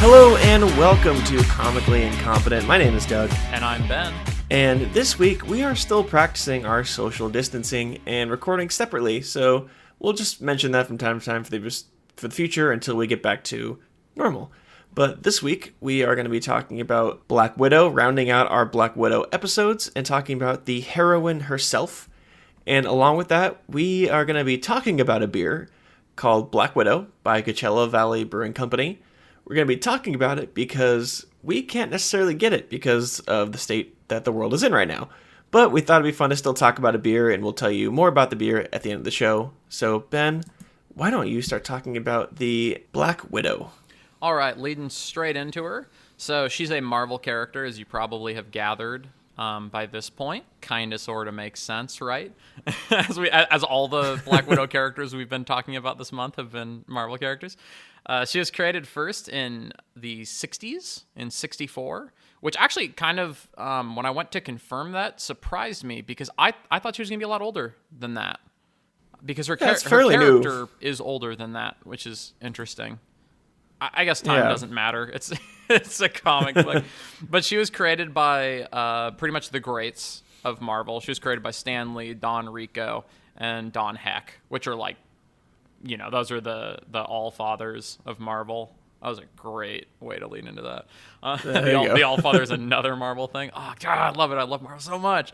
Hello and welcome to Comically Incompetent. My name is Doug. And I'm Ben. And this week we are still practicing our social distancing and recording separately, so we'll just mention that from time to time for the future until we get back to normal. But this week we are going to be talking about Black Widow, rounding out our Black Widow episodes and talking about the heroine herself. And along with that, we are going to be talking about a beer called Black Widow by Coachella Valley Brewing Company. We're going to be talking about it because we can't necessarily get it because of the state that the world is in right now. But we thought it'd be fun to still talk about a beer, and we'll tell you more about the beer at the end of the show. So, Ben, why don't you start talking about the Black Widow? All right, leading straight into her. So she's a Marvel character, as you probably have gathered by this point. Kind of sort of makes sense, right? as all the Black Widow characters we've been talking about this month have been Marvel characters. She was created first in the 60s, in 64, which actually kind of, when I went to confirm that, surprised me because I thought she was going to be a lot older than that. Because her character new. Is older than that, which is interesting. I guess time doesn't matter. It's a comic book. But she was created by pretty much the greats of Marvel. She was created by Stan Lee, Don Rico, and Don Heck, which are like, you know, those are the all-fathers of Marvel. That was a great way to lean into that. The all-father is another Marvel thing. Oh, God, I love it. I love Marvel so much.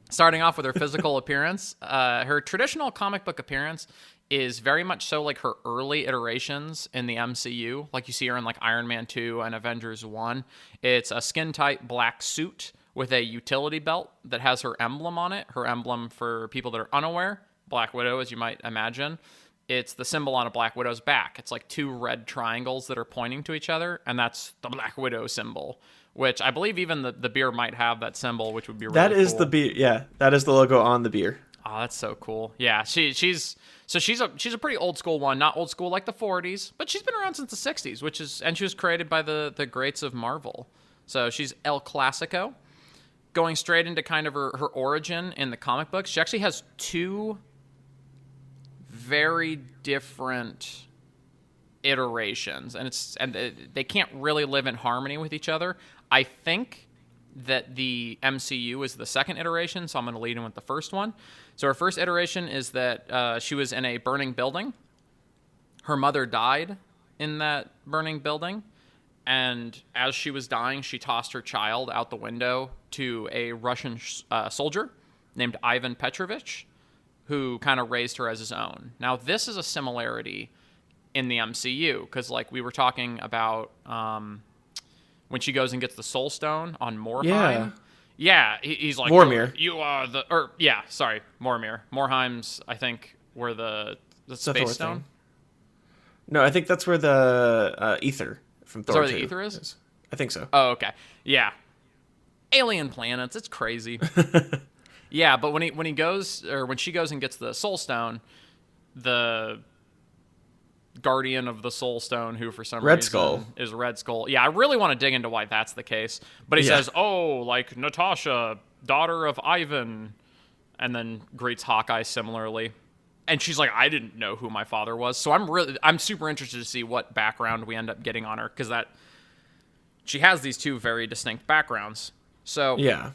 Starting off with her physical appearance, her traditional comic book appearance is very much so like her early iterations in the MCU. Like you see her in like Iron Man 2 and Avengers 1. It's a skin-tight black suit with a utility belt that has her emblem on it. Her emblem, for people that are unaware, Black Widow, as you might imagine, it's the symbol on a Black Widow's back. It's like two red triangles that are pointing to each other, and that's the Black Widow symbol, which I believe even the beer might have that symbol, which would be really cool. That is the beer. Yeah, that is the logo on the beer. Oh, that's so cool. Yeah, she's a pretty old school one, not old school like the 40s, but she's been around since the 60s, and she was created by the greats of Marvel. So she's El Clasico. Going straight into kind of her origin in the comic books, she actually has two very different iterations, and they can't really live in harmony with each other. I think that the MCU is the second iteration, so I'm going to lead in with the first one. So her first iteration is that she was in a burning building. Her mother died in that burning building, and as she was dying, she tossed her child out the window to a Russian soldier named Ivan Petrovich, who kind of raised her as his own. Now, this is a similarity in the MCU, because like we were talking about when she goes and gets the Soul Stone on Morheim. Yeah, he's like, Mormir. You are the... Mormir. Morheim's, I think, were the Space Stone. Thing. No, I think that's where the Ether from Thor 2 is that where the Ether is? I think so. Oh, okay. Yeah. Alien planets. It's crazy. Yeah, but when she goes and gets the Soul Stone, the guardian of the Soul Stone, who for some reason is Red Skull. Yeah, I really want to dig into why that's the case. But he says, "Oh, like Natasha, daughter of Ivan," and then greets Hawkeye similarly. And she's like, "I didn't know who my father was." So I'm super interested to see what background we end up getting on her, because she has these two very distinct backgrounds. So yeah.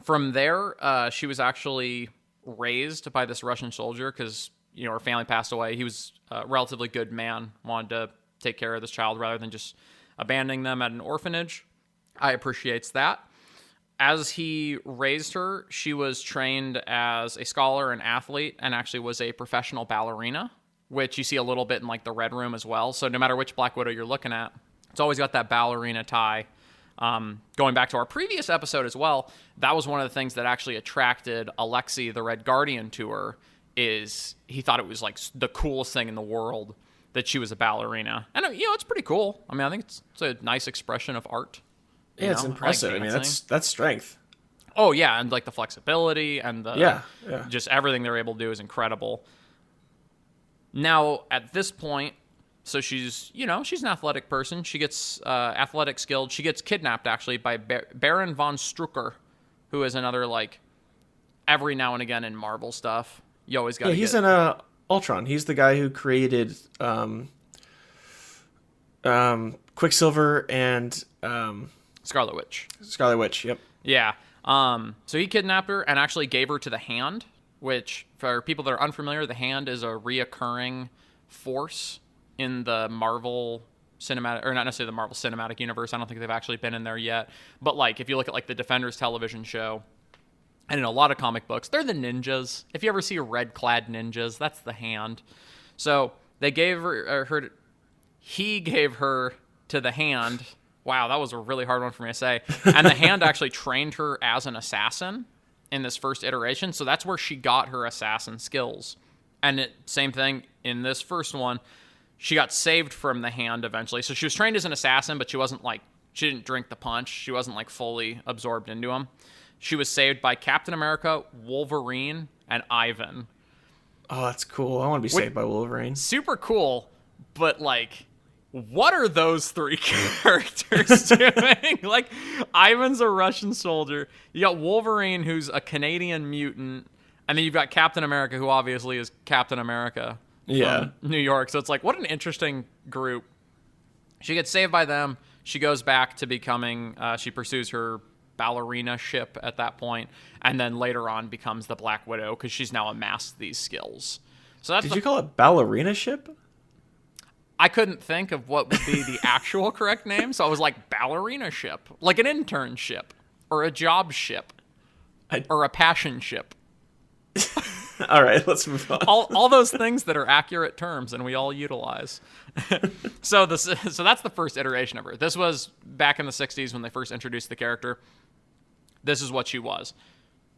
From there, she was actually raised by this Russian soldier because, you know, her family passed away. He was a relatively good man, wanted to take care of this child rather than just abandoning them at an orphanage. I appreciates that. As he raised her, she was trained as a scholar and athlete and actually was a professional ballerina, which you see a little bit in like the Red Room as well. So no matter which Black Widow you're looking at, it's always got that ballerina tie. Going back to our previous episode as well, that was one of the things that actually attracted Alexei, the Red Guardian, to her, is he thought it was like the coolest thing in the world that she was a ballerina. And, you know, it's pretty cool. I mean, I think it's a nice expression of art. Yeah, it's impressive. Like, I mean, that's strength. Oh, yeah, and like the flexibility and the just everything they're able to do is incredible. Now, at this point, so she's an athletic person. She gets athletic skilled. She gets kidnapped, actually, by Baron von Strucker, who is another, like, every now and again in Marvel stuff. You always got to he's in Ultron. He's the guy who created Quicksilver and Scarlet Witch. Scarlet Witch. Yep. Yeah. So he kidnapped her and actually gave her to the Hand, which, for people that are unfamiliar, the Hand is a reoccurring force in the Marvel cinematic, or not necessarily the Marvel Cinematic Universe. I don't think they've actually been in there yet. But like, if you look at like the Defenders television show, and in a lot of comic books, they're the ninjas. If you ever see red-clad ninjas, that's the Hand. So they gave her he gave her to the Hand. Wow, that was a really hard one for me to say. And the Hand actually trained her as an assassin in this first iteration. So that's where she got her assassin skills. And same thing in this first one. She got saved from the Hand eventually. So she was trained as an assassin, but she didn't drink the punch. She wasn't like fully absorbed into him. She was saved by Captain America, Wolverine, and Ivan. Oh, that's cool. I want to be saved by Wolverine. Super cool, but like, what are those three characters doing? Like, Ivan's a Russian soldier. You got Wolverine, who's a Canadian mutant. And then you've got Captain America, who obviously is Captain America from New York. So it's like, what an interesting group. She gets saved by them. She goes back to becoming, she pursues her ballerina ship at that point, and then later on becomes the Black Widow because she's now amassed these skills. So that's Did you call it ballerina ship? I couldn't think of what would be the actual correct name, so I was like, ballerina ship, like an internship or a job ship or a passion ship. All right, let's move on. all those things that are accurate terms and we all utilize. So that's the first iteration of her. This was back in the 60s when they first introduced the character. This is what she was.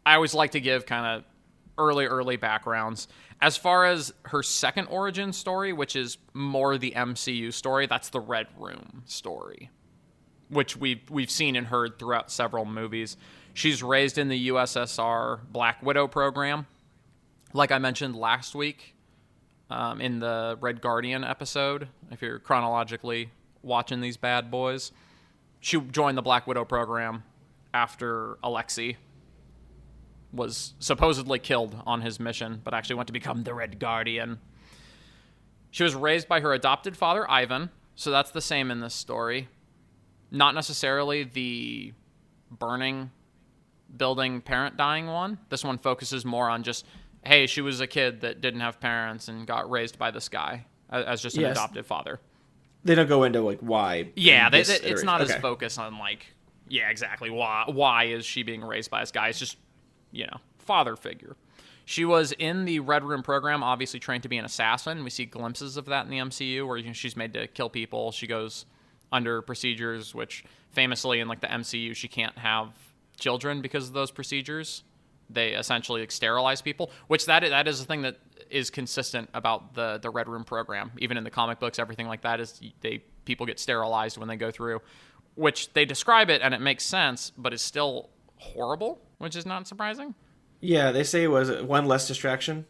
I always like to give kind of early backgrounds. As far as her second origin story, which is more the MCU story, that's the Red Room story, which we've seen and heard throughout several movies. She's raised in the USSR Black Widow program. Like I mentioned last week in the Red Guardian episode, if you're chronologically watching these bad boys, she joined the Black Widow program after Alexei was supposedly killed on his mission, but actually went to become the Red Guardian. She was raised by her adopted father, Ivan, so that's the same in this story. Not necessarily the burning building parent dying one. This one focuses more on just, hey, she was a kid that didn't have parents and got raised by this guy as just an adopted father. They don't go into like why. Yeah, it's not as focused on like, yeah, exactly. Why is she being raised by this guy? It's just, father figure. She was in the Red Room program, obviously trained to be an assassin. We see glimpses of that in the MCU where she's made to kill people. She goes under procedures, which famously in like the MCU, she can't have children because of those procedures. They essentially like, sterilize people, which that is the thing that is consistent about the Red Room program. Even in the comic books, everything like that is people get sterilized when they go through, which they describe it and it makes sense, but it's still horrible, which is not surprising. Yeah, they say it was one less distraction.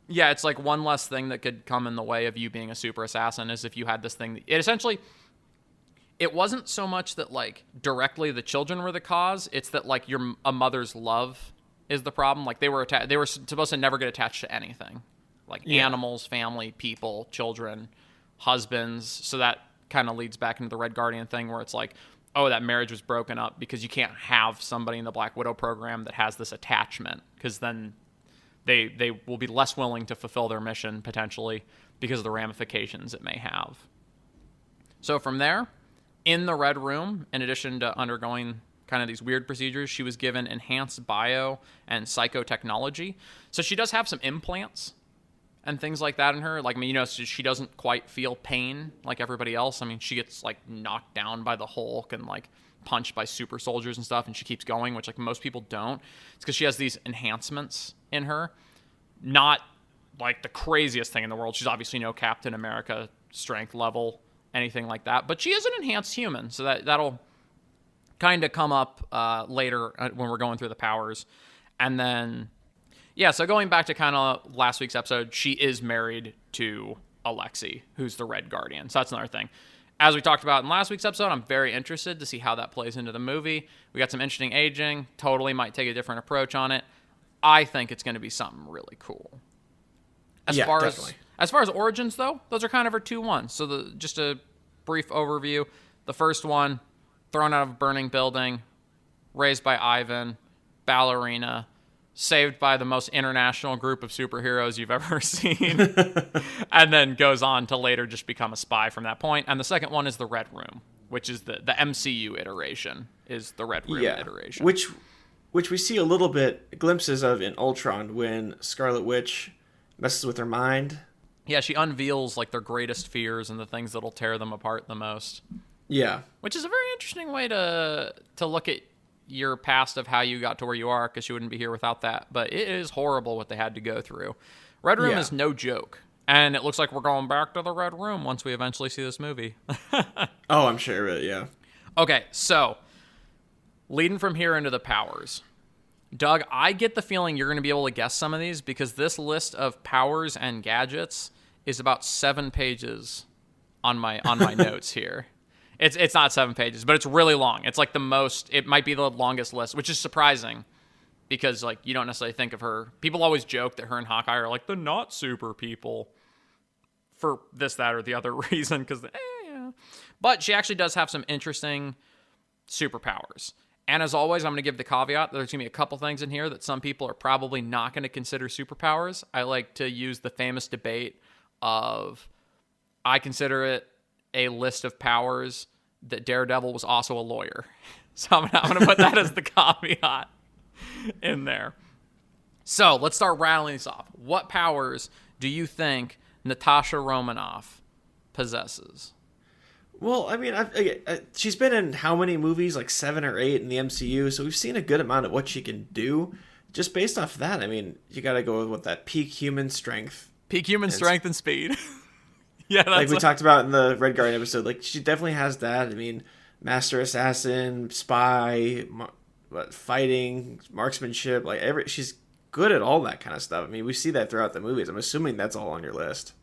Yeah, it's like one less thing that could come in the way of you being a super assassin is if you had this thing. It wasn't so much that like directly the children were the cause. It's that like a mother's love is the problem. Like they were supposed to never get attached to anything, like animals, family, people, children, husbands. So that kind of leads back into the Red Guardian thing where it's like, oh, that marriage was broken up because you can't have somebody in the Black Widow program that has this attachment because then they will be less willing to fulfill their mission potentially because of the ramifications it may have. So from there, in the Red Room, in addition to undergoing kind of these weird procedures, she was given enhanced bio and psychotechnology. So she does have some implants and things like that in her. Like, I mean, she doesn't quite feel pain like everybody else. I mean, she gets like knocked down by the Hulk and like punched by super soldiers and stuff, and she keeps going, which like most people don't. It's because she has these enhancements in her. Not like the craziest thing in the world. She's obviously no Captain America strength level, anything like that. But she is an enhanced human, so that'll kind of come up later when we're going through the powers. And then, yeah, so going back to kind of last week's episode, she is married to Alexei, who's the Red Guardian. So that's another thing. As we talked about in last week's episode, I'm very interested to see how that plays into the movie. We got some interesting aging. Totally might take a different approach on it. I think it's going to be something really cool. As far as origins, though, those are kind of her 2-1. So just to brief overview. The first one, thrown out of a burning building, raised by Ivan, ballerina, saved by the most international group of superheroes you've ever seen, and then goes on to later just become a spy from that point. And the second one is the Red Room, which is the MCU iteration, is the Red Room iteration. Which we see a little bit glimpses of in Ultron when Scarlet Witch messes with her mind. Yeah, she unveils like their greatest fears and the things that'll tear them apart the most. Yeah. Which is a very interesting way to look at your past of how you got to where you are, because you wouldn't be here without that. But it is horrible what they had to go through. Red Room is no joke. And it looks like we're going back to the Red Room once we eventually see this movie. Oh, I'm sure, yeah. Okay, so leading from here into the powers. Doug, I get the feeling you're going to be able to guess some of these because this list of powers and gadgets is about 7 pages on my notes here. It's not 7 pages, but it's really long. It's like it might be the longest list, which is surprising because like you don't necessarily think of her. People always joke that her and Hawkeye are like the not super people for this, that, or the other reason because yeah. But she actually does have some interesting superpowers. And as always, I'm going to give the caveat. There's going to be a couple things in here that some people are probably not going to consider superpowers. I like to use the famous debate of I consider it a list of powers that Daredevil was also a lawyer. So I'm going to put that as the caveat in there. So let's start rattling these off. What powers do you think Natasha Romanoff possesses? Well, I mean, she's been in how many movies? Like 7 or 8 in the MCU, so we've seen a good amount of what she can do. Just based off that, I mean, you got to go with that peak human strength. Peak human strength and speed. Yeah, that's like we talked about in the Red Guardian episode. Like, she definitely has that. I mean, master assassin, spy, fighting, marksmanship. Like, she's good at all that kind of stuff. I mean, we see that throughout the movies. I'm assuming that's all on your list.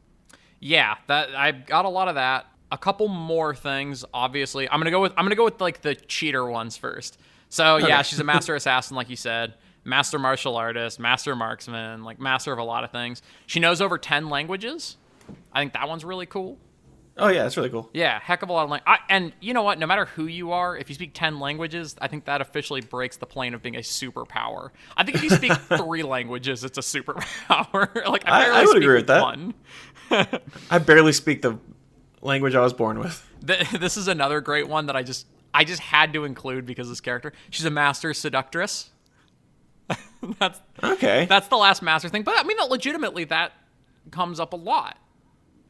Yeah, that I've got a lot of that. A couple more things, obviously. I'm gonna go with like the cheater ones first. So yeah, she's a master assassin, like you said, master martial artist, master marksman, like master of a lot of things. She knows over 10 languages. I think that one's really cool. Oh yeah, that's really cool. Yeah, heck of a lot of language. And you know what? No matter who you are, if you speak 10 languages, I think that officially breaks the plane of being a superpower. I think if you speak 3 languages, it's a superpower. Like I would agree with that. One. I barely speak the language I was born with. This is another great one that I just had to include because of this character. She's a master seductress. That's the last master thing. But I mean, legitimately, that comes up a lot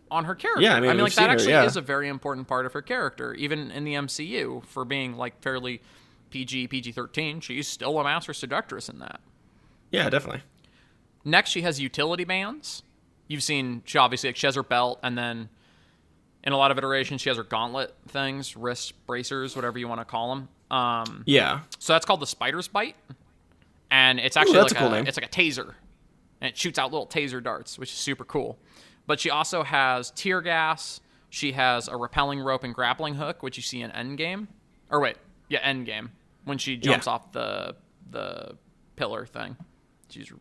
on her character. Yeah, I mean like that actually is a very important part of her character, even in the MCU, for being like fairly PG-13. She's still a master seductress in that. Yeah, definitely. Next, she has utility bands. You've seen, she obviously, like, she has her belt, and then in a lot of iterations, she has her gauntlet things, wrist bracers, whatever you want to call them. Yeah. So that's called the Spider's Bite, and it's actually that's a cool name. It's like a taser, and it shoots out little taser darts, which is super cool. But she also has tear gas. She has a rappelling rope and grappling hook, which you see in Endgame. Or wait, yeah, Endgame, when she jumps off the pillar thing. She's...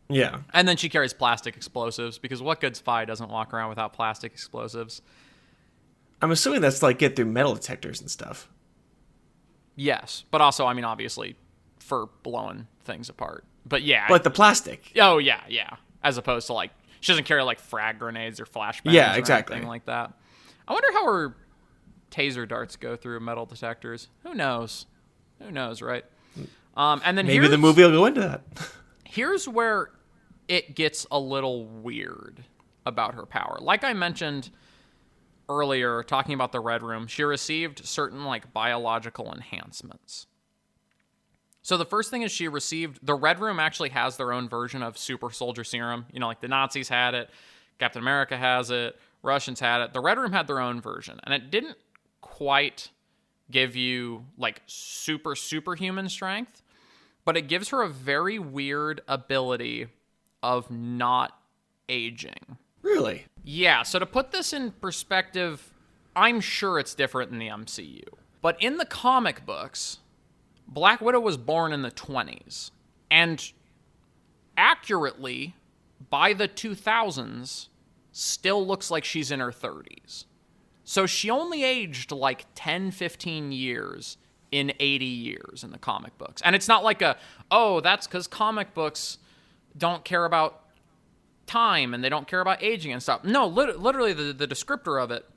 Yeah. And then she carries plastic explosives, because what good spy doesn't walk around without plastic explosives? I'm assuming that's like get through metal detectors and stuff. Yes, but also, I mean, obviously, for blowing things apart. But yeah. Like the plastic. Oh, yeah. As opposed to, like, she doesn't carry, like, frag grenades or flashbangs or anything like that. I wonder how her taser darts go through metal detectors. Who knows, right? And then maybe the movie will go into that. Here's where it gets a little weird about her power. Like I mentioned earlier, talking about the Red Room, she received certain, like, biological enhancements. So the first thing is she received... The Red Room actually has their own version of super soldier serum. You know, like the Nazis had it, Captain America has it, Russians had it. The Red Room had their own version, and it didn't quite give you, like, superhuman strength, but it gives her a very weird ability of not aging. Really? Yeah, so to put this in perspective, I'm sure it's different in the MCU. But in the comic books, Black Widow was born in the 20s. And accurately, by the 2000s, still looks like she's in her 30s. So she only aged like 10, 15 years in 80 years in the comic books. And it's not like that's because comic books don't care about time and they don't care about aging and stuff. No, literally the descriptor of it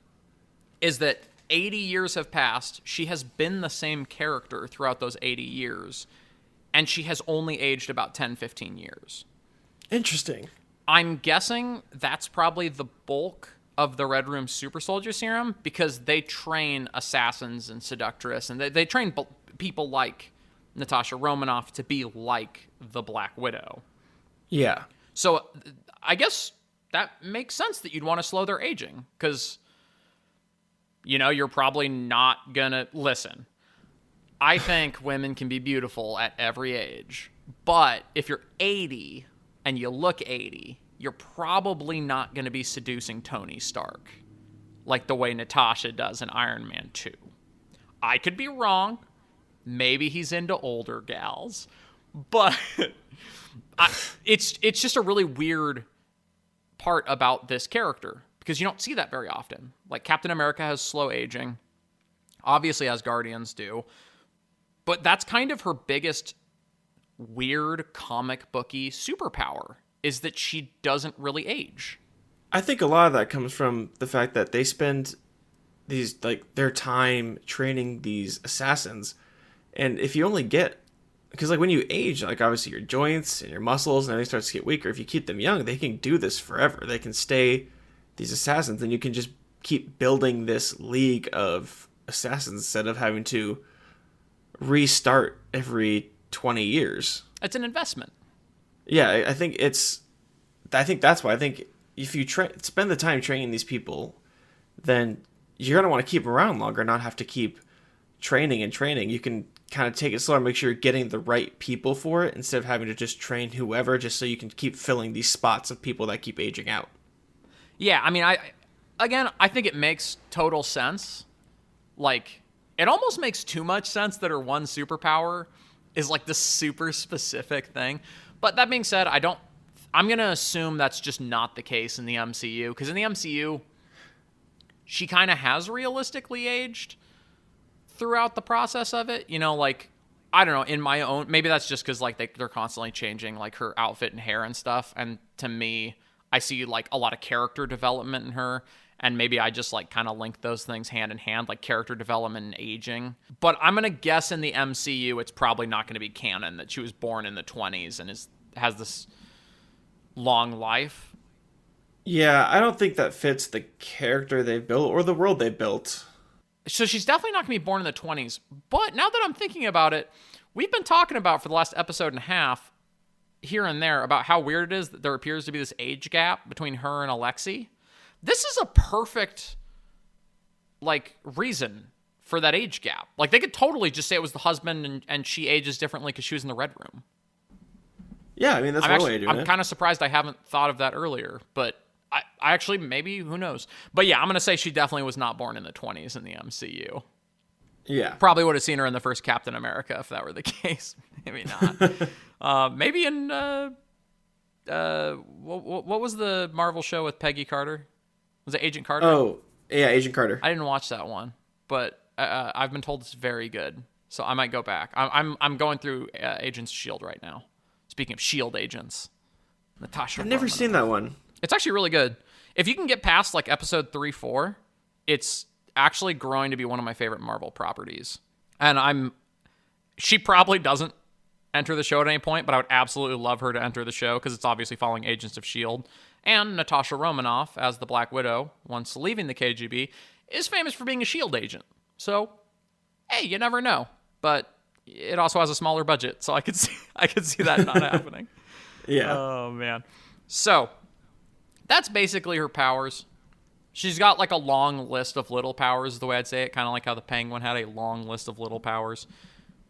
is that 80 years have passed. She has been the same character throughout those 80 years, and she has only aged about 10, 15 years. Interesting. I'm guessing that's probably the bulk of the Red Room super soldier serum, because they train assassins and seductress, and they train people like Natasha Romanoff to be like the Black Widow. Yeah. So I guess that makes sense that you'd want to slow their aging, because, you're probably not going to... Listen, I think women can be beautiful at every age, but if you're 80 and you look 80, you're probably not going to be seducing Tony Stark like the way Natasha does in Iron Man 2. I could be wrong. Maybe he's into older gals, but it's just a really weird part about this character, because you don't see that very often. Like, Captain America has slow aging, obviously, as Guardians do, but that's kind of her biggest weird comic booky superpower, is that she doesn't really age. I think a lot of that comes from the fact that they spend their time training these assassins. And if you only get, because when you age, obviously your joints and your muscles and everything starts to get weaker. If you keep them young, they can do this forever. They can stay these assassins, and you can just keep building this league of assassins instead of having to restart every 20 years. It's an investment. Yeah, I think that's why. I think if you spend the time training these people, then you're going to want to keep them around longer, not have to keep training and training. You can kind of take it slower, make sure you're getting the right people for it, instead of having to just train whoever, just so you can keep filling these spots of people that keep aging out. Yeah, I mean, I think it makes total sense. Like, it almost makes too much sense that her one superpower is like this super specific thing. But that being said, I'm going to assume that's just not the case in the MCU, because in the MCU, she kind of has realistically aged throughout the process of it. I don't know, in my own, maybe that's just because they're constantly changing like her outfit and hair and stuff, and to me, I see like a lot of character development in her, and maybe I just kind of link those things hand in hand, like character development and aging. But I'm gonna guess in the MCU, it's probably not going to be canon that she was born in the 20s and has this long life. Yeah, I don't think that fits the character they built or the world they built. So she's definitely not going to be born in the 20s. But now that I'm thinking about it, we've been talking about for the last episode and a half, here and there, about how weird it is that there appears to be this age gap between her and Alexei. This is a perfect, reason for that age gap. They could totally just say it was the husband and she ages differently because she was in the Red Room. Yeah, I mean, that's one way of doing it. I'm kind of surprised I haven't thought of that earlier, but I actually, maybe, who knows? But yeah, I'm going to say she definitely was not born in the 20s in the MCU. Yeah. Probably would have seen her in the first Captain America if that were the case. Maybe not. Maybe in, what was the Marvel show with Peggy Carter? Was it Agent Carter? Oh, yeah, Agent Carter. I didn't watch that one, but I've been told it's very good, so I might go back. I'm going through Agents of S.H.I.E.L.D. right now. Speaking of S.H.I.E.L.D. agents. Natasha I've never seen that one. It's actually really good. If you can get past episode 3-4, it's actually growing to be one of my favorite Marvel properties. And she probably doesn't enter the show at any point, but I would absolutely love her to enter the show, because it's obviously following Agents of S.H.I.E.L.D. And Natasha Romanoff, as the Black Widow, once leaving the KGB, is famous for being a S.H.I.E.L.D. agent. So, hey, you never know. But it also has a smaller budget, so I could see that not happening. Yeah. Oh, man. So, that's basically her powers. She's got a long list of little powers, is the way I'd say it. Kind of like how the Penguin had a long list of little powers.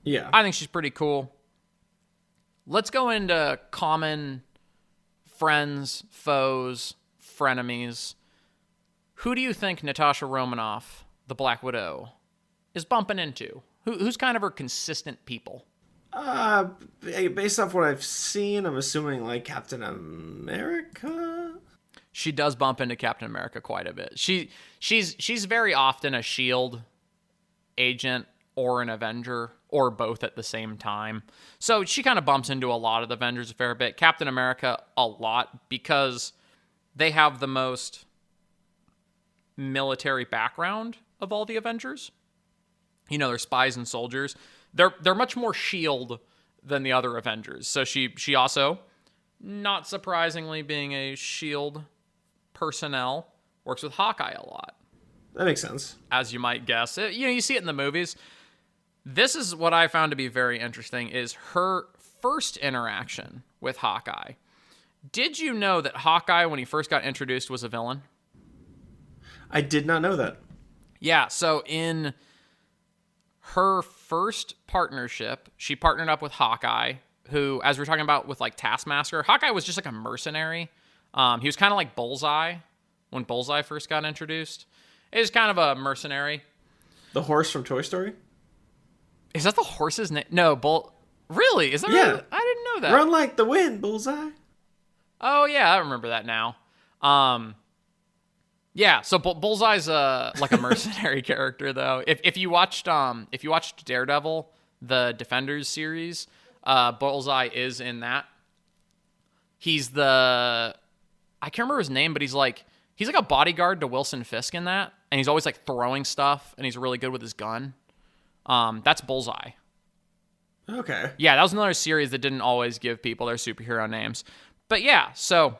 Yeah. I think she's pretty cool. Let's go into common friends, foes, frenemies. Who do you think Natasha Romanoff, the Black Widow, is bumping into? Who's kind of her consistent people? Based off what I've seen, I'm assuming Captain America. she does bump into Captain America quite a bit. She's very often a SHIELD agent or an Avenger or both at the same time. So she kind of bumps into a lot of the Avengers a fair bit. Captain America a lot because they have the most military background of all the Avengers. You know, they're spies and soldiers. They're much more SHIELD than the other Avengers. So she also, not surprisingly being a SHIELD personnel, works with Hawkeye a lot. That makes sense. As you might guess. You see it in the movies. This is what I found to be very interesting, is her first interaction with Hawkeye. Did you know that Hawkeye, when he first got introduced, was a villain? I did not know that. Yeah, so in her first partnership, she partnered up with Hawkeye, who, as we were talking about with like Taskmaster, Hawkeye was just like a mercenary. He was kind of like Bullseye when Bullseye first got introduced. He was kind of a mercenary. The horse from Toy Story? Is that the horse's name? No, Really? Is that yeah. Really? I didn't know that. Run like the wind, Bullseye. Oh, yeah, I remember that now. Yeah, so Bullseye's like a mercenary character, though. If you watched Daredevil, the Defenders series, Bullseye is in that. He's I can't remember his name, but he's like a bodyguard to Wilson Fisk in that, and he's always like throwing stuff, and he's really good with his gun. That's Bullseye. Okay. Yeah, that was another series that didn't always give people their superhero names. But yeah, so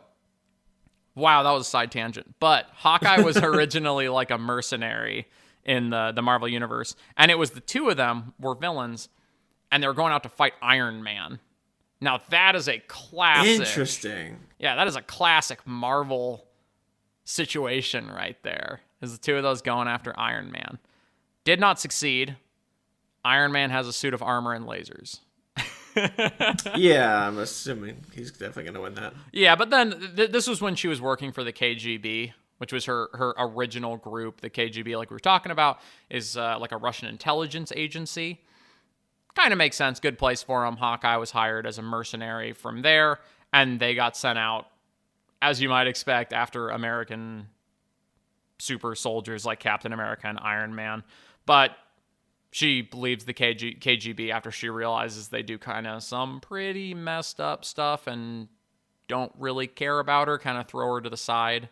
wow, that was a side tangent. But Hawkeye was originally like a mercenary in the Marvel Universe, and it was the two of them were villains, and they were going out to fight Iron Man. Now that is a classic. Interesting. Yeah, that is a classic Marvel situation right there. Is the two of those going after Iron Man. Did not succeed. Iron Man has a suit of armor and lasers. Yeah, I'm assuming he's definitely going to win that. Yeah, but then this was when she was working for the KGB, which was her original group. The KGB, like we were talking about, is like a Russian intelligence agency. Kind of makes sense. Good place for him. Hawkeye was hired as a mercenary from there, and they got sent out, as you might expect, after American super soldiers like Captain America and Iron Man. But she leaves the KGB after she realizes they do kind of some pretty messed up stuff and don't really care about her, kind of throw her to the side.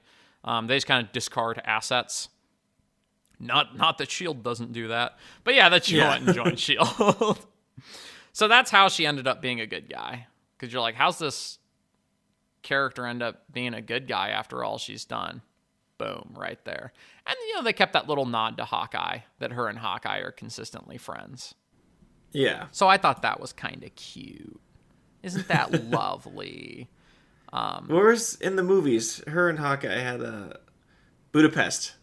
They just kind of discard assets. Not that S.H.I.E.L.D. doesn't do that, but yeah, that she went and joined S.H.I.E.L.D. So that's how she ended up being a good guy. Because you're like, how's this character end up being a good guy after all she's done? Boom, right there. And, they kept that little nod to Hawkeye, that her and Hawkeye are consistently friends. Yeah. So I thought that was kind of cute. Isn't that lovely? Whereas in the movies, her and Hawkeye had Budapest.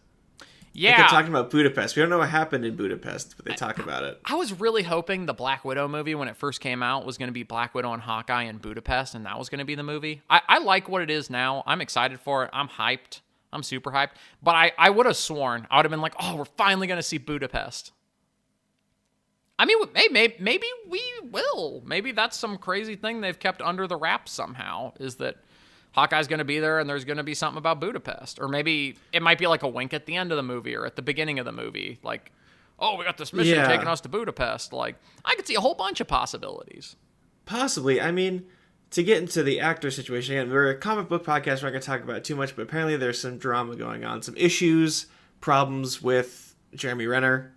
Yeah. They kept talking about Budapest. We don't know what happened in Budapest, but they talk about it. I was really hoping the Black Widow movie, when it first came out, was going to be Black Widow and Hawkeye in Budapest, and that was going to be the movie. I like what it is now. I'm excited for it. I'm hyped. I'm super hyped. But I would have sworn, I would have been like, oh, we're finally going to see Budapest. I mean, maybe we will. Maybe that's some crazy thing they've kept under the wraps somehow, is that Hawkeye's going to be there and there's going to be something about Budapest. Or maybe it might be like a wink at the end of the movie or at the beginning of the movie. Like, oh, we got this mission taking us to Budapest. Like, I could see a whole bunch of possibilities. Possibly. I mean, to get into the actor situation, again, we're a comic book podcast. We're not going to talk about it too much, but apparently there's some drama going on. Some issues, problems with Jeremy Renner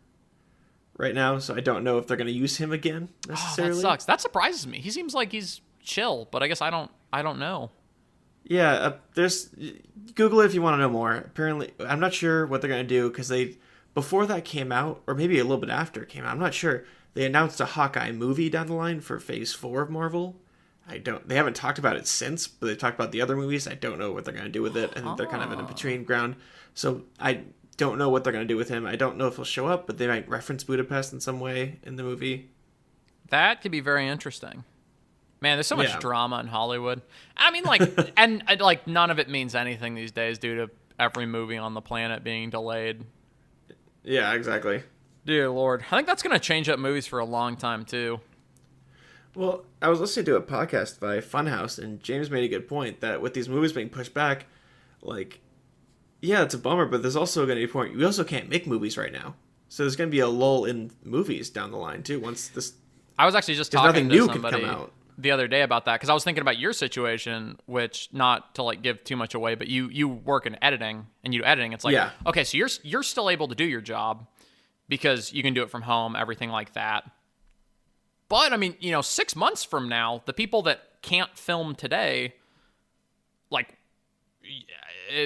right now. So I don't know if they're going to use him again necessarily. Oh, that sucks. That surprises me. He seems like he's chill, but I guess I don't know. Yeah, there's Google it if you want to know more. Apparently, I'm not sure what they're going to do because before that came out, or maybe a little bit after it came out, I'm not sure. They announced a Hawkeye movie down the line for Phase 4 of Marvel. They haven't talked about it since, but they talked about the other movies. I don't know what they're going to do with it. I think they're kind of in a between ground. So I don't know what they're going to do with him. I don't know if he'll show up, but they might reference Budapest in some way in the movie. That could be very interesting. Man, there's so much drama in Hollywood. I mean, and none of it means anything these days due to every movie on the planet being delayed. Yeah, exactly. Dear Lord. I think that's going to change up movies for a long time, too. Well, I was listening to a podcast by Funhouse, and James made a good point that with these movies being pushed back, Like, yeah, it's a bummer, but there's also going to be a point. We also can't make movies right now, so there's going to be a lull in movies down the line too. Once this, I was actually just 'cause talking nothing to new could somebody come out. the other day about that because I was thinking about your situation, which not to like give too much away, but you work in editing and you do editing. It's like, Yeah. okay, so you're still able to do your job because you can do it from home, everything like that. But I mean, 6 months from now, the people that can't film today, like,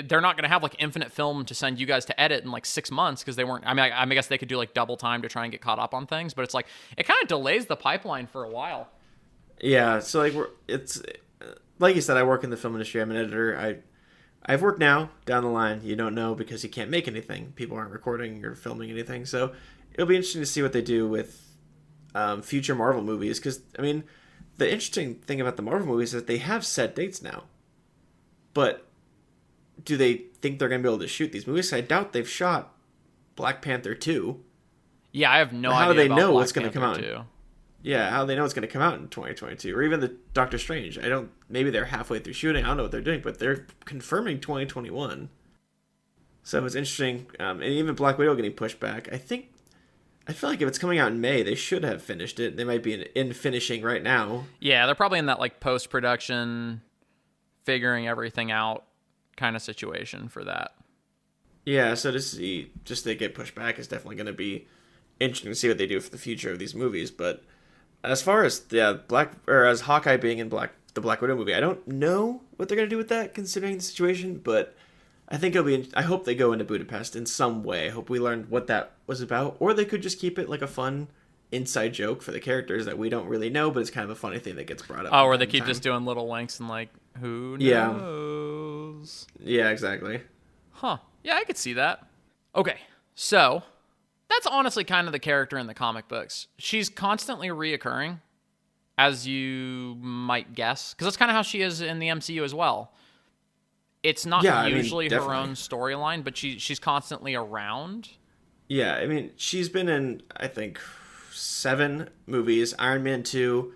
they're not going to have like infinite film to send you guys to edit in like 6 months because they weren't. I mean, I guess they could do like double time to try and get caught up on things, but it's like it kind of delays the pipeline for a while. Yeah, so like it's like you said, I work in the film industry. I'm an editor. I've worked now. Down the line, you don't know because you can't make anything. People aren't recording or filming anything. So it'll be interesting to see what they do with future Marvel movies. Because I mean, the interesting thing about the Marvel movies is that they have set dates now. But do they think they're going to be able to shoot these movies? I doubt they've shot Black Panther 2. Yeah, I have no idea. How do they about know Black what's going to come out? Panther 2. Yeah, how do they know it's going to come out in 2022, or even the Doctor Strange? Maybe they're halfway through shooting. I don't know what they're doing, but they're confirming 2021. So it's interesting, and even Black Widow getting pushed back. I feel like if it's coming out in May, they should have finished it. They might be in finishing right now. Yeah, they're probably in that like post-production, figuring everything out kind of situation for that. Yeah, so to see just they get pushed back is definitely going to be interesting to see what they do for the future of these movies. But as far as as Hawkeye being in the Black Widow movie, I don't know what they're going to do with that considering the situation, but I think I hope they go into Budapest in some way. I hope we learn what that was about, or they could just keep it like a fun inside joke for the characters that we don't really know, but it's kind of a funny thing that gets brought up. Oh, where they keep just doing little links and like, who knows? Yeah, exactly. Huh. Yeah, I could see that. Okay, so that's honestly kind of the character in the comic books. She's constantly reoccurring, as you might guess, because that's kind of how she is in the MCU as well. It's not usually her own storyline, but she's constantly around. Yeah, I mean, she's been in, I think, 7 movies. Iron Man 2,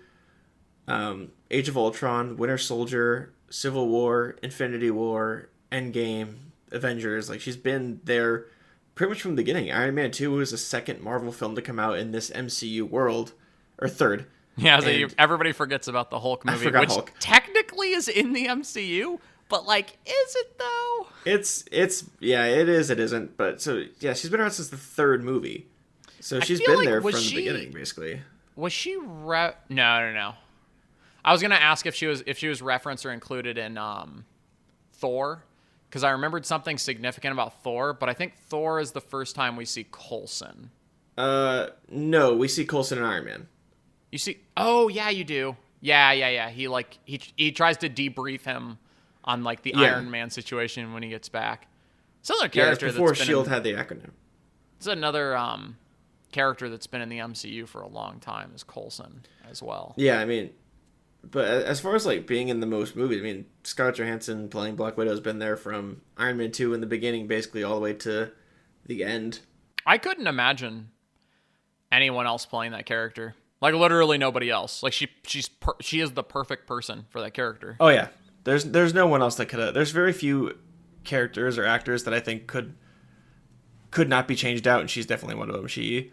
Age of Ultron, Winter Soldier, Civil War, Infinity War, Endgame, Avengers. Like, she's been there pretty much from the beginning. Iron Man 2 was the second Marvel film to come out in this MCU world, or third. Yeah, so everybody forgets about the Hulk movie, which Hulk technically is in the MCU, but like, is it though? It's yeah, it is, it isn't. But so yeah, she's been around since the 3rd movie, so she's been there from the beginning, basically. Was she No. I was gonna ask if she was referenced or included in Thor, because I remembered something significant about Thor, but I think Thor is the first time we see Coulson. No, we see Coulson in Iron Man. You see? Oh yeah, you do. Yeah. He tries to debrief him on like the Iron Man situation when he gets back. It's another character before that's been S.H.I.E.L.D. had the acronym. It's another character that's been in the MCU for a long time is Coulson as well. Yeah, I mean, but as far as like being in the most movies, I mean, Scarlett Johansson playing Black Widow has been there from Iron Man 2 in the beginning, basically all the way to the end. I couldn't imagine anyone else playing that character. Like literally nobody else. Like she is the perfect person for that character. Oh yeah. There's no one else that could. There's very few characters or actors that I think could not be changed out, and she's definitely one of them. She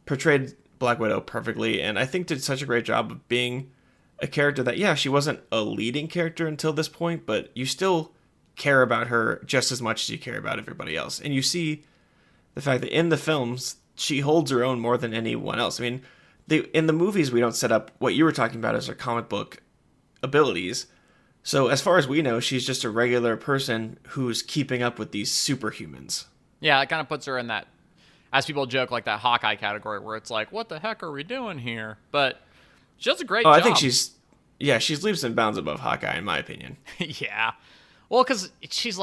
portrayed Black Widow perfectly, and I think did such a great job of being a character that, she wasn't a leading character until this point, but you still care about her just as much as you care about everybody else. And you see the fact that in the films, she holds her own more than anyone else. I mean, in the movies, we don't set up what you were talking about as her comic book abilities. So as far as we know, she's just a regular person who's keeping up with these superhumans. Yeah, it kind of puts her in that, as people joke, like that Hawkeye category where it's like, what the heck are we doing here? But she does a great job. I think she's leaps and bounds above Hawkeye, in my opinion. Yeah. Well, because she's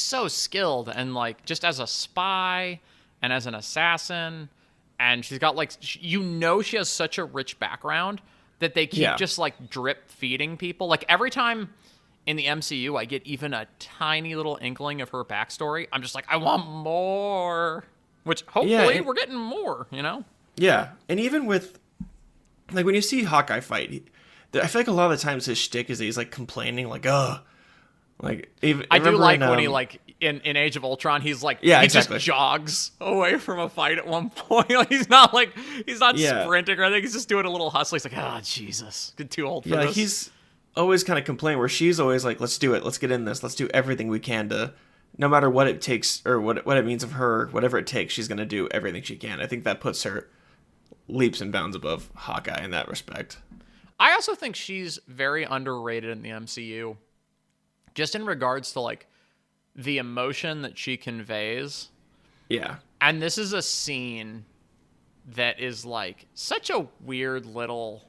so skilled and like just as a spy and as an assassin, and she's got like, she has such a rich background that they keep just like drip feeding people. Like every time in the MCU I get even a tiny little inkling of her backstory, I'm just like, I want more. Which hopefully we're getting more, Yeah, and even with like when you see Hawkeye fight, I feel like a lot of the times his shtick is that he's like complaining, like, "Oh, Like, even I do remember like in, when he like in Age of Ultron, he's like Yeah, he exactly. just jogs away from a fight at one point. Like he's not Yeah. sprinting or anything. He's just doing a little hustle. He's like, oh Jesus, get too old for Yeah, like this. he's always kind of complaining where she's always like, let's do it, let's get in this, let's do everything we can to, no matter what it takes or what it means of her, whatever it takes, she's gonna do everything she can. I think that puts her leaps and bounds above Hawkeye in that respect. I also think she's very underrated in the MCU, just in regards to like the emotion that she conveys. Yeah. And this is a scene that is like such a weird little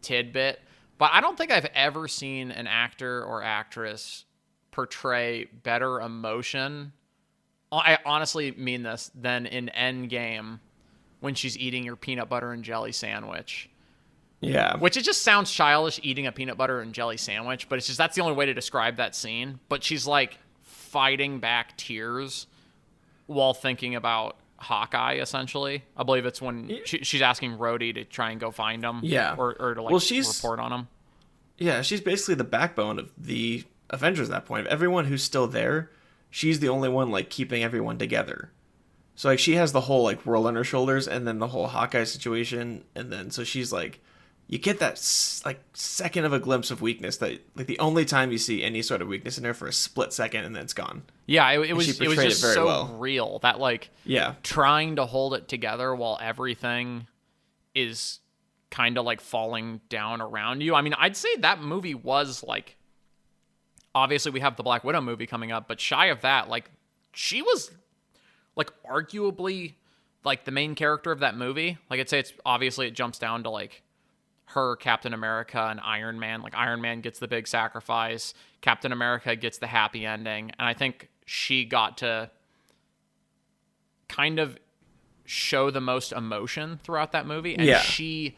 tidbit, but I don't think I've ever seen an actor or actress portray better emotion. I honestly mean this, than in Endgame when she's eating your peanut butter and jelly sandwich. Yeah. Which it just sounds childish, eating a peanut butter and jelly sandwich, but it's just that's the only way to describe that scene. But she's like fighting back tears while thinking about Hawkeye, essentially. I believe it's when she's asking Rhodey to try and go find him. Yeah. Or to like report on him. Yeah, she's basically the backbone of the Avengers at that point. Of everyone who's still there, she's the only one like keeping everyone together. So like she has the whole like world on her shoulders, and then the whole Hawkeye situation, and then so she's like, you get that like second of a glimpse of weakness, that like the only time you see any sort of weakness in her for a split second, and then it's gone. Yeah, it was just very so well. real that like trying to hold it together while everything is kind of like falling down around you. I mean, I'd say that movie was like, obviously we have the Black Widow movie coming up, but shy of that, like she was like arguably like the main character of that movie. Like I'd say it's obviously it jumps down to like her, Captain America, and Iron Man. Like Iron Man gets the big sacrifice, Captain America gets the happy ending, and I think she got to kind of show the most emotion throughout that movie, and she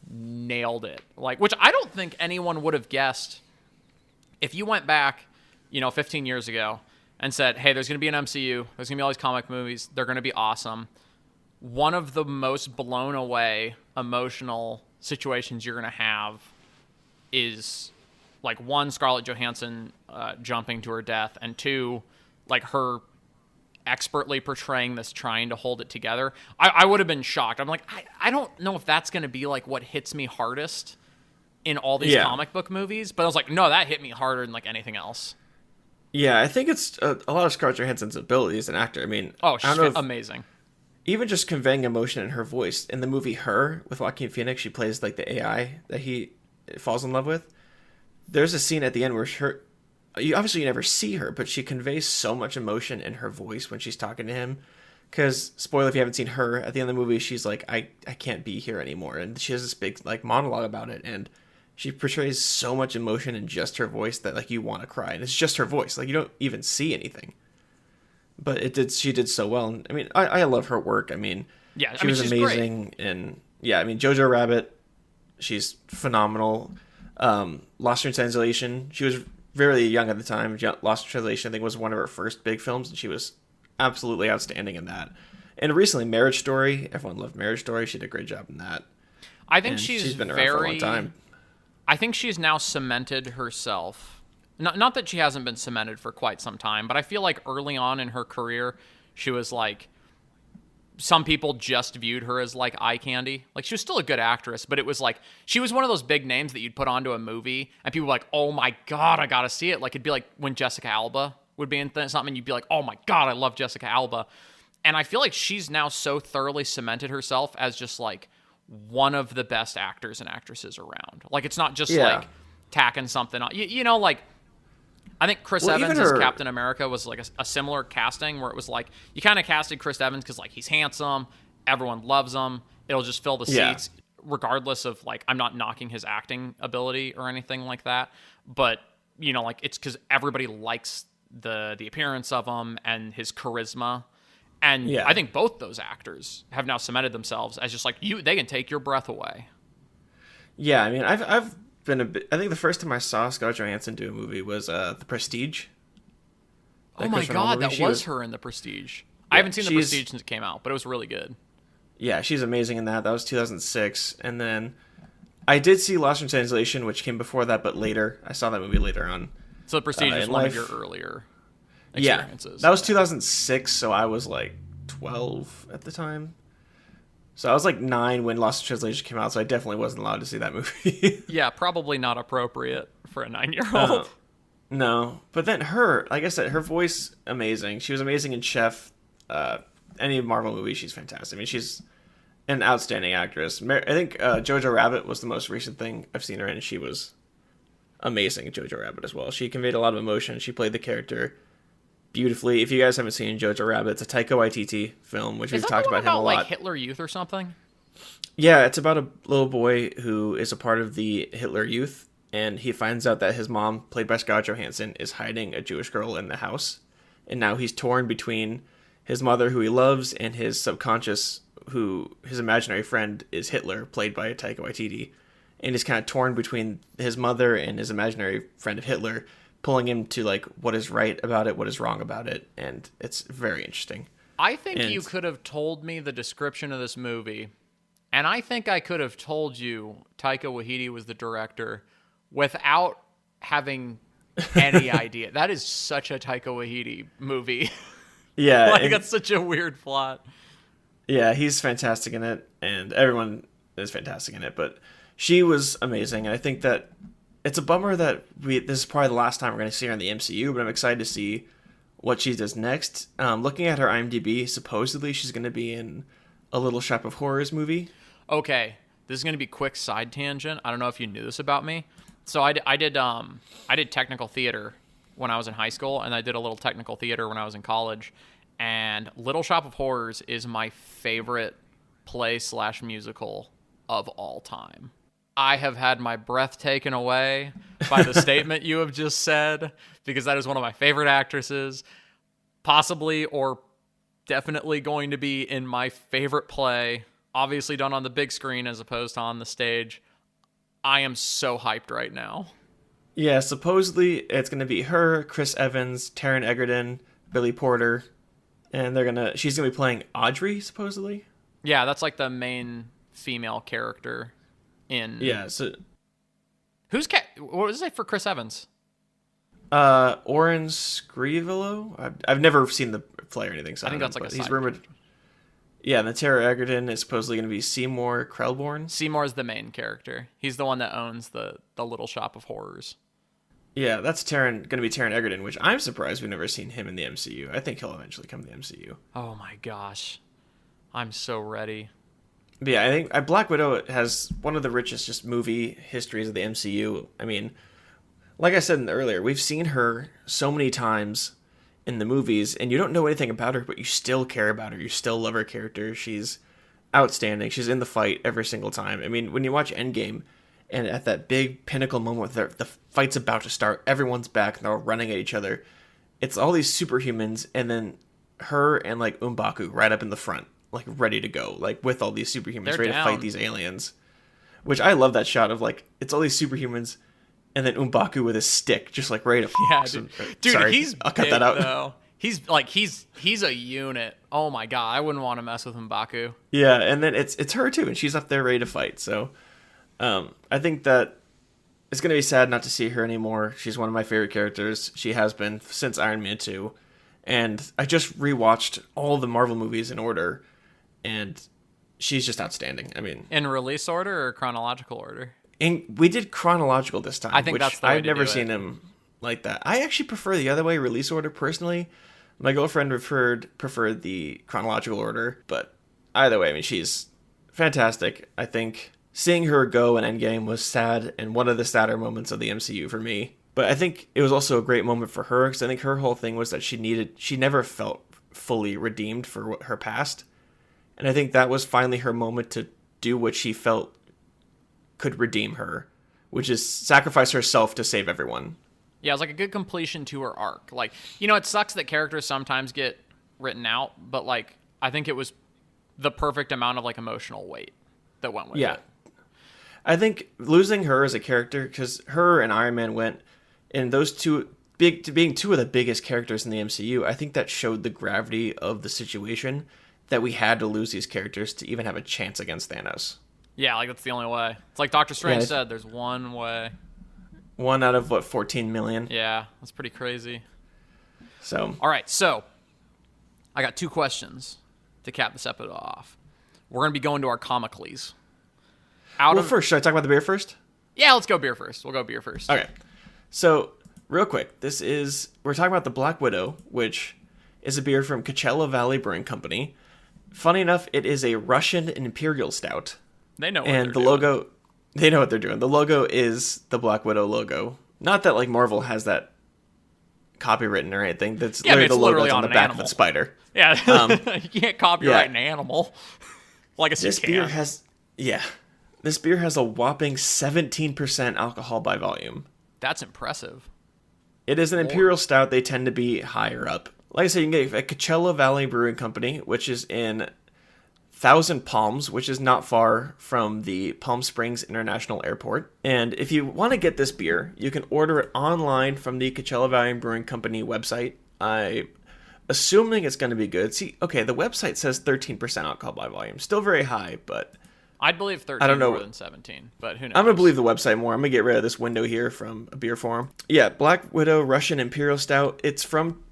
nailed it. Like, which I don't think anyone would have guessed if you went back, 15 years ago and said, hey, there's going to be an MCU, there's going to be all these comic movies, they're going to be awesome. One of the most blown away emotional situations you're going to have is like one, Scarlett Johansson jumping to her death, and two, like her expertly portraying this, trying to hold it together. I would have been shocked. I'm like, I don't know if that's going to be like what hits me hardest in all these comic book movies, but I was like, no, that hit me harder than like anything else. Yeah, I think it's a lot of Scarlett Johansson's ability as an actor. I mean, she's amazing. Even just conveying emotion in her voice. In the movie Her, with Joaquin Phoenix, she plays like the AI that he falls in love with. There's a scene at the end where you never see her, but she conveys so much emotion in her voice when she's talking to him. Because, spoiler if you haven't seen Her, at the end of the movie, she's like, I can't be here anymore. And she has this big like monologue about it, and she portrays so much emotion in just her voice that like you want to cry. And it's just her voice. Like you don't even see anything. But she did so well. And, I mean, I love her work. I mean, she was amazing. Great. And Jojo Rabbit, she's phenomenal. Lost in Translation, she was very young at the time. Lost in Translation, I think, was one of her first big films, and she was absolutely outstanding in that. And recently, Marriage Story, everyone loved Marriage Story. She did a great job in that. I think she's been around for a long time. I think she's now cemented herself. Not that she hasn't been cemented for quite some time, but I feel like early on in her career, she was like, some people just viewed her as like eye candy. Like she was still a good actress, but it was like, she was one of those big names that you'd put onto a movie and people were like, oh my God, I gotta see it. Like it'd be like when Jessica Alba would be in something, you'd be like, oh my God, I love Jessica Alba. And I feel like she's now so thoroughly cemented herself as just like one of the best actors and actresses around. Like it's not just like tacking something on, like, I think Chris Evans as Captain America was like a similar casting where it was like you kind of casted Chris Evans because like he's handsome, everyone loves him, it'll just fill the seats regardless of like, I'm not knocking his acting ability or anything like that, but like it's because everybody likes the appearance of him and his charisma, and I think both those actors have now cemented themselves as just like they can take your breath away. Yeah, I mean, I've been I think the first time I saw Scarlett Johansson do a movie was The Prestige. Oh my God, that was her in The Prestige. I haven't seen The Prestige since it came out, but it was really good. Yeah, she's amazing in that. That was 2006. And then I did see Lost in Translation, which came before that, but later. I saw that movie later on. So the Prestige is in one life. of your earlier Yeah, experiences. that was 2006, so I was like 12 at the time. So I was like 9 when Lost in Translation came out, so I definitely wasn't allowed to see that movie. Yeah, probably not appropriate for a 9-year-old. No, but then her, like I said, her voice amazing. She was amazing in Chef. Any Marvel movie, she's fantastic. I mean, she's an outstanding actress. I think Jojo Rabbit was the most recent thing I've seen her in. She was amazing in Jojo Rabbit as well. She conveyed a lot of emotion. She played the character beautifully. If you guys haven't seen Jojo Rabbit, it's a Taika Waititi film, which we've talked about him a lot. Like Hitler Youth or something? Yeah, it's about a little boy who is a part of the Hitler Youth, and he finds out that his mom, played by Scarlett Johansson, is hiding a Jewish girl in the house. And now he's torn between his mother, who he loves, and his subconscious, who his imaginary friend is Hitler, played by Taika Waititi. And he's kind of torn between his mother and his imaginary friend of Hitler, pulling him to like what is right about it, what is wrong about it, and it's very interesting. I think you could have told me the description of this movie, and I think I could have told you Taika Waititi was the director without having any idea. That is such a Taika Waititi movie. Yeah. Like, that's such a weird plot. Yeah, he's fantastic in it, and everyone is fantastic in it, but she was amazing, and I think that it's a bummer that this is probably the last time we're going to see her in the MCU, but I'm excited to see what she does next. Looking at her IMDb, supposedly she's going to be in a Little Shop of Horrors movie. Okay, this is going to be a quick side tangent. I don't know if you knew this about me. So I did technical theater when I was in high school, and I did a little technical theater when I was in college. And Little Shop of Horrors is my favorite play/musical of all time. I have had my breath taken away by the statement you have just said, because that is one of my favorite actresses, possibly or definitely going to be in my favorite play, obviously done on the big screen as opposed to on the stage. I am so hyped right now. Yeah, supposedly it's going to be her, Chris Evans, Taron Egerton, Billy Porter, and she's going to be playing Audrey, supposedly. Yeah, that's like the main female character in... Yeah, so... What was it for Chris Evans? Oren Scrivolo? I've never seen the play or anything, so I think that's like a he's side rumored... character. Yeah, and the Taron Egerton is supposedly going to be Seymour Krelborn. Seymour's the main character. He's the one that owns the Little Shop of Horrors. Yeah, that's going to be Taron Egerton, which I'm surprised we've never seen him in the MCU. I think he'll eventually come to the MCU. Oh my gosh. I'm so ready. But yeah, I think Black Widow has one of the richest just movie histories of the MCU. I mean, like I said earlier, we've seen her so many times in the movies, and you don't know anything about her, but you still care about her. You still love her character. She's outstanding. She's in the fight every single time. I mean, when you watch Endgame, and at that big pinnacle moment where the fight's about to start, everyone's back, and they're all running at each other. It's all these superhumans, and then her and, like, M'Baku right up in the front, like, ready to go, like, with all these superhumans, They're ready down. to fight these aliens. Which I love that shot of, like, it's all these superhumans, and then M'Baku with his stick, just, like, ready to... Yeah, dude, Sorry, he's I'll cut big, that out. though. He's a unit. Oh my god, I wouldn't want to mess with M'Baku. Yeah, and then it's her, too, and she's up there ready to fight, so... I think that it's going to be sad not to see her anymore. She's one of my favorite characters. She has been since Iron Man 2. And I just rewatched all the Marvel movies in order, and she's just outstanding. I mean... In release order or chronological order? We did chronological this time, I think which that's the way I've to never do seen it. him like that. I actually prefer the other way, release order, personally. My girlfriend preferred the chronological order, but either way, I mean, she's fantastic. I think... Seeing her go in Endgame was sad, and one of the sadder moments of the MCU for me. But I think it was also a great moment for her, because I think her whole thing was that she never felt fully redeemed for her past. And I think that was finally her moment to do what she felt could redeem her, which is sacrifice herself to save everyone. Yeah, it was like a good completion to her arc. Like, it sucks that characters sometimes get written out, but, like, I think it was the perfect amount of, like, emotional weight that went with it. I think losing her as a character, because her and Iron Man went, and those two, being two of the biggest characters in the MCU, I think that showed the gravity of the situation, that we had to lose these characters to even have a chance against Thanos. Yeah, like, that's the only way. It's like Doctor Strange said, there's one way. 1 out of, 14 million? Yeah, that's pretty crazy. So. All right, so I got 2 questions to cap this episode off. We're going to be going to our comicalies. First, should I talk about the beer first? Yeah, let's go beer first. We'll go beer first. Okay. So, real quick, we're talking about the Black Widow, which is a beer from Coachella Valley Brewing Company. Funny enough, it is a Russian Imperial Stout. They know what and they're the doing. logo, they know what they're doing. The logo is the Black Widow logo. Not that like Marvel has that copywritten or anything. That's literally the logo on the back of the spider. Yeah, you can't copyright an animal. Like a This beer has a whopping 17% alcohol by volume. That's impressive. It is an Imperial Stout. They tend to be higher up. Like I said, you can get it at Coachella Valley Brewing Company, which is in Thousand Palms, which is not far from the Palm Springs International Airport. And if you want to get this beer, you can order it online from the Coachella Valley Brewing Company website. I'm assuming it's going to be good. See, okay, the website says 13% alcohol by volume. Still very high, but I'd believe 13 I don't know. more than 17, but who knows? I'm going to believe the website more. I'm going to get rid of this window here from a beer forum. Yeah, Black Widow Russian Imperial Stout.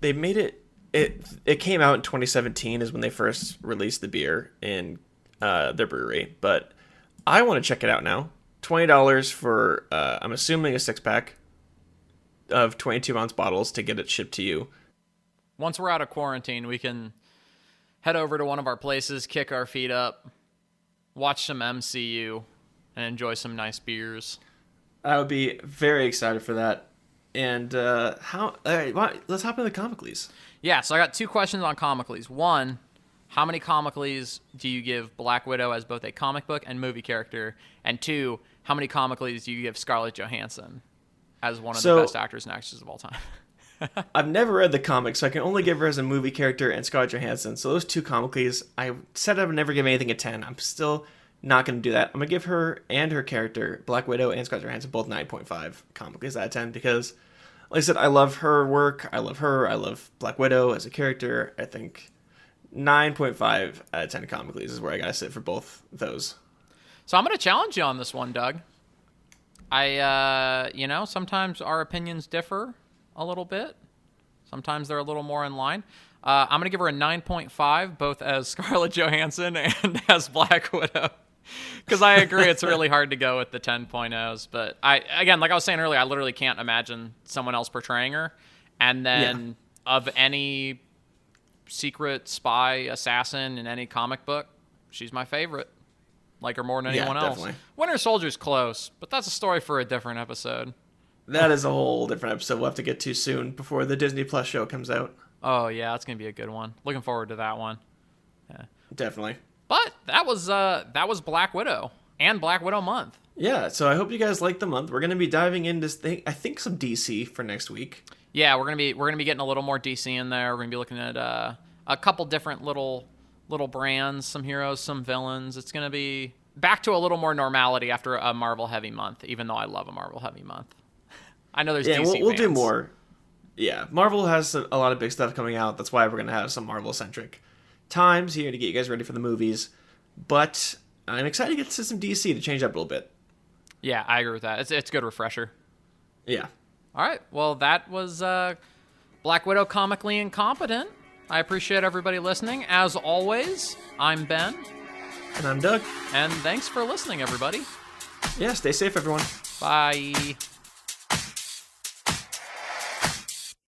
They made it. It came out in 2017 is when they first released the beer in their brewery. But I want to check it out now. $20 for, I'm assuming, a 6-pack of 22-ounce bottles to get it shipped to you. Once we're out of quarantine, we can head over to one of our places, kick our feet up, watch some MCU, and enjoy some nice beers. I would be very excited for that. And let's hop into the comicalies. Yeah, so I got 2 questions on comicalies. One, how many comicalies do you give Black Widow as both a comic book and movie character? And 2, how many comicalies do you give Scarlett Johansson as one of the best actors and actresses of all time? I've never read the comics, so I can only give her as a movie character and Scarlett Johansson. So those 2 comicalies, I said I would never give anything a 10. I'm still not going to do that. I'm going to give her and her character, Black Widow and Scarlett Johansson, both 9.5 comicalies out of 10 because, like I said, I love her work. I love her. I love Black Widow as a character. I think 9.5 out of 10 comicalies is where I got to sit for both those. So I'm going to challenge you on this one, Doug. Sometimes our opinions differ a little bit. Sometimes they're a little more in line. I'm going to give her a 9.5, both as Scarlett Johansson and as Black Widow. Because I agree, it's really hard to go with the 10.0s. But like I was saying earlier, I literally can't imagine someone else portraying her. And then of any secret spy assassin in any comic book, she's my favorite. Like her more than anyone else. Definitely. Winter Soldier's close, but that's a story for a different episode. That is a whole different episode we'll have to get to soon before the Disney Plus show comes out. Oh, yeah, that's going to be a good one. Looking forward to that one. Yeah. Definitely. But that was Black Widow and Black Widow month. Yeah, so I hope you guys like the month. We're going to be diving into, I think, some DC for next week. Yeah, we're gonna be getting a little more DC in there. We're going to be looking at a couple different little brands, some heroes, some villains. It's going to be back to a little more normality after a Marvel-heavy month, even though I love a Marvel-heavy month. I know there's DC we'll fans. do more. Yeah, Marvel has a lot of big stuff coming out. That's why we're going to have some Marvel-centric times here to get you guys ready for the movies. But I'm excited to get to some DC to change up a little bit. Yeah, I agree with that. It's a good refresher. Yeah. All right. Well, that was Black Widow Comically Incompetent. I appreciate everybody listening. As always, I'm Ben. And I'm Doug. And thanks for listening, everybody. Yeah, stay safe, everyone. Bye.